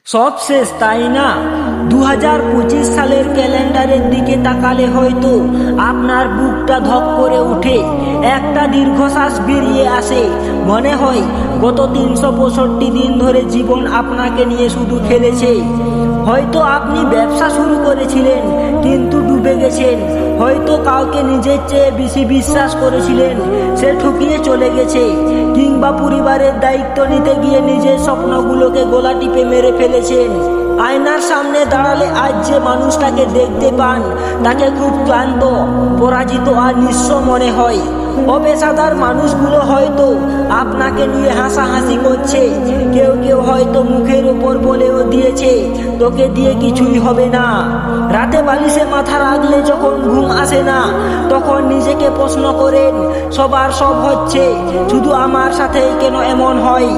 সব শেষ, তাই না? 2025 সালের ক্যালেন্ডারের দিকে তাকালে হয়তো আপনার বুকটা ধক করে উঠে, একটা দীর্ঘশ্বাস বেরিয়ে আসে। মনে হয় গত 365 দিন ধরে জীবন আপনাকে নিয়ে শুধু খেলেছে। হয়তো আপনি ব্যবসা শুরু করেছিলেন কিন্তু ডুবে গেছেন। হয়তো কাউকে নিজের চেয়ে বেশি বিশ্বাস করেছিলেন, সে ঠকিয়ে চলে গেছে। কিংবা পরিবারের দায়িত্ব নিতে গিয়ে নিজের স্বপ্নগুলোকে গলা টিপে মেরে ফেলেছেন। আয়নার সামনে দাঁড়ালে আজ যে মানুষটাকে দেখতে পান, তাকে খুব ক্লান্ত, পরাজিত আর নিঃস্ব মনে হয়। অপেশাদার মানুষগুলো হয়তো আপনাকে নিয়ে হাসাহাসি করছে। কেউ কেউ হয়তো মুখের উপর বলেও দিয়েছে, তোকে দিয়ে কিছুই হবে না। রাতে বালিশে মাথা রাখলে যখন ঘুম আসে না, তখন নিজেকে প্রশ্ন করেন, সবার সব হচ্ছে, শুধু আমার সাথেই কেন এমন হয়?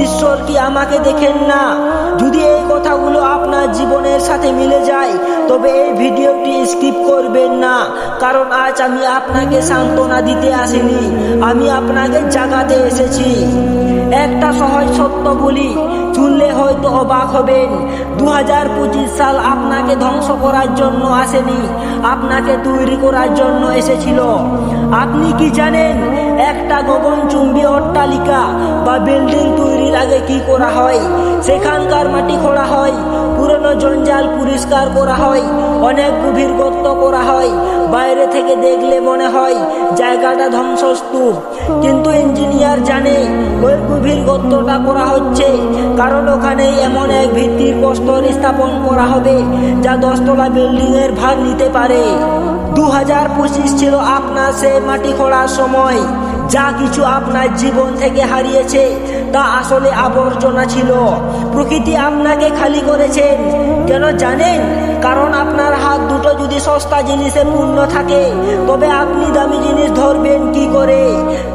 ঈশ্বর কি আমাকে দেখেন না? যদি এই কথাগুলো আপনার জীবনের সাথে মিলে যায়, তবে এই ভিডিওটি স্কিপ করবেন না। কারণ আজ আমি আপনাকে সান্ত্বনা দিতে আসিনি, আমি আপনাকে জাগাতে এসেছি। একটা সহজ সত্য বলি, শুনলে হয়তো অবাক হবেন। 2025 সাল আপনাকে ধ্বংস করার জন্য আসেনি, আপনাকে তৈরি করার জন্য এসেছিল। আপনি কি জানেন, একটা গগনচুম্বী অট্টালিকা বা বিল্ডিং তৈরির আগে কি করা হয়? সেখানকার মাটি খোঁড়া হয়, পুরনো জঞ্জাল পরিষ্কার করা হয়, অনেক গভীর গর্ত করা হয়। বাইরে থেকে দেখলে মনে হয় জায়গাটা ধ্বংসস্তূপ, কিন্তু ইঞ্জিনিয়ার জানে ওই গভীর গর্তটা করা হচ্ছে কারণ ওখানেই এমন এক ভিত্তির প্রস্তর স্থাপন করা হবে যা 10 তলা বিল্ডিং এর ভার নিতে পারে। 2025 ছিল আপনার সে মাটি খোঁড়ার সময়। যা কিছু আপনার জীবন থেকে হারিয়েছে তা আসলে আবর্জনা ছিল। প্রকৃতি আপনাকে খালি করেছেন কেন জানেন? কারণ আপনার হাত দুটো যদি সস্তা জিনিসে পূর্ণ থাকে, তবে আপনি দামি জিনিস ধরবেন কি করে?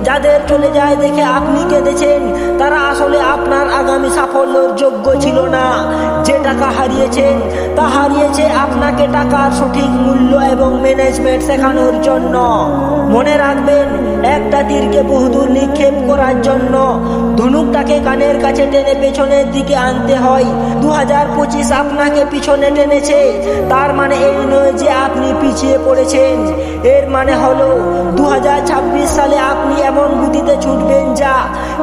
যাদের চলে যায় দেখে আপনি কেঁদেছেন, তারা আসলে আপনার আগামী সাফল্যের যোগ্য ছিল না। যে টাকা হারিয়েছেন তা হারিয়েছে আপনাকে টাকার সঠিক মূল্য এবং ম্যানেজমেন্ট শেখানোর জন্য। মনে রাখবেন, একটা তীরকে বহুদূর নিক্ষেপ করার জন্য ধনুকটাকে কানের কাছে টেনে পেছনের দিকে আনতে হয়। 2025 আপনাকে পিছনে টেনেছে, তার মানে এই নয় যে আপনি পিছিয়ে পড়েছেন। এর মানে হলো 2026 সালে আপনি এমন গতিতে ছুটবেন যা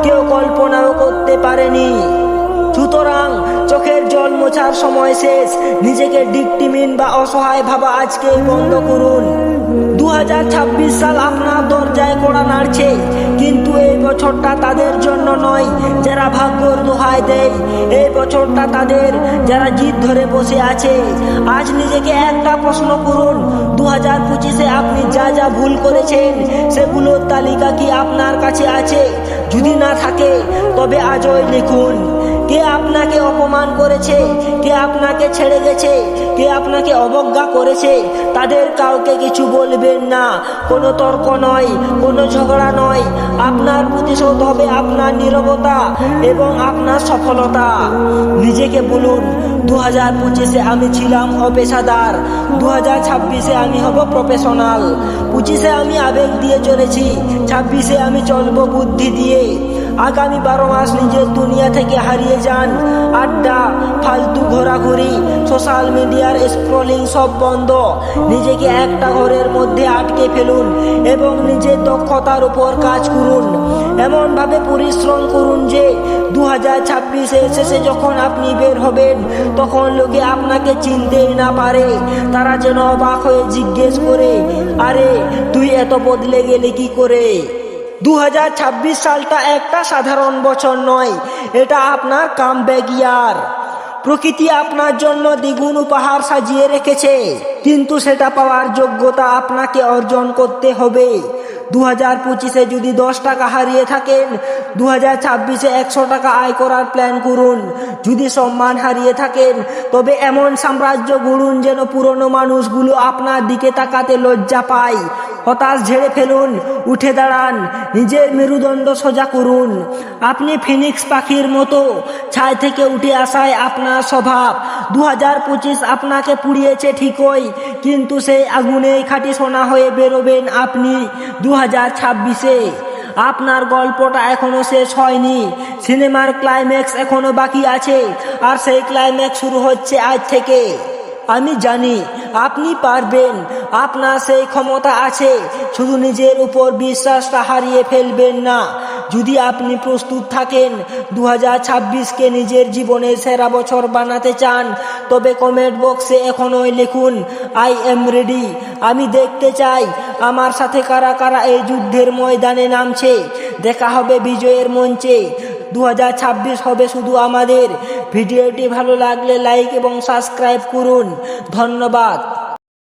কেউ কল্পনাও করতে পারেনি। সুতরাং চোখের জল মোছার সময় শেষ। নিজেকে ডিকটিমিন বা অসহায় ভাবা আজকেই বন্ধ করুন। 2026 সাল আপনার দরজায় কড়া নাড়ছে, কিন্তু এই বছরটা তাদের জন্য নয় যারা ভাগ্যর দোহাই দেয়। এই বছরটা তাদের যারা জিদ ধরে বসে আছে। আজ নিজেকে একটা প্রশ্ন করুন, 2025-এ আপনি যা যা ভুল করেছেন সেগুলোর তালিকা কি আপনার কাছে আছে? যদি না থাকে, তবে আজই লিখুন। কে আপনাকে অপমান করেছে, কে আপনাকে ছেড়ে গেছে, কে আপনাকে অবজ্ঞা করেছে, তাদের কাউকে কিছু বলবেন না। কোনো তর্ক নয়, কোনো ঝগড়া নয়। আপনার প্রতিশোধ হবে আপনার নীরবতা এবং আপনার সফলতা। নিজেকে বলুন, 2025-এ আমি ছিলাম অপেশাদার, 2026-এ আমি হব প্রফেশনাল। 25-এ আমি আবেগ দিয়ে চলেছি, 26-এ আমি চলবো বুদ্ধি দিয়ে। আগামী 12 মাস নিজের দুনিয়া থেকে হারিয়ে যান। আড্ডা, ফালতু ঘোরাঘুরি, সোশ্যাল মিডিয়ার স্ক্রলিং সব বন্ধ। নিজেকে একটা ঘরের মধ্যে আটকে ফেলুন এবং নিজের দক্ষতার উপর কাজ করুন। এমনভাবে পরিশ্রম করুন যে 2026-এর শেষে যখন আপনি বের হবেন, তখন লোকে আপনাকে চিনতেই না পারে। তারা যেন অবাক হয়ে জিজ্ঞেস করে, আরে তুই এত বদলে গেলি কি করে? 2026 সালটা একটা সাধারণ বছর নয়, এটা আপনার কামব্যাক ইয়ার। প্রকৃতি আপনার জন্য দ্বিগুণ উপহার সাজিয়ে রেখেছে, কিন্তু সেটা পাওয়ার যোগ্যতা আপনাকে অর্জন করতে হবে। 2025-এ যদি 10 টাকা হারিয়ে থাকেন, 2026-এ 100 টাকা আয় করার প্ল্যান করুন। যদি সম্মান হারিয়ে থাকেন, তবে এমন সাম্রাজ্য গড়ুন যেন পুরনো মানুষগুলো আপনার দিকে তাকাতে লজ্জা পায়। হতাশ ঝেড়ে ফেলুন, উঠে দাঁড়ান, নিজের মেরুদণ্ড সোজা করুন। আপনি ফিনিক্স পাখির মতো, ছাই থেকে উঠে আসায় আপনার স্বভাব। 2025 আপনাকে পুড়িয়েছে ঠিকই, কিন্তু সেই আগুনেই খাঁটি সোনা হয়ে বেরোবেন আপনি 2026-এ। আপনার গল্পটা এখনো শেষ হয়নি। সিনেমার ক্লাইম্যাক্স এখনো বাকি আছে, আর সেই ক্লাইম্যাক্স শুরু হচ্ছে আজ থেকে। আমি জানি আপনি পারবেন, আপনার সেই ক্ষমতা আছে, শুধু নিজের উপর বিশ্বাসটা হারিয়ে ফেলবেন না। যদি আপনি প্রস্তুত থাকেন, 2026কে নিজের জীবনের সেরা বছর বানাতে চান, তবে কমেন্ট বক্সে এখনই লিখুন আই এম রেডি। আমি দেখতে চাই আমার সাথে কারা কারা এই যুদ্ধের ময়দানে নামছে। দেখা হবে বিজয়ের মঞ্চে। 2026 হবে শুধু আমাদের। ভিডিওটি ভালো লাগলে লাইক এবং সাবস্ক্রাইব করুন। ধন্যবাদ।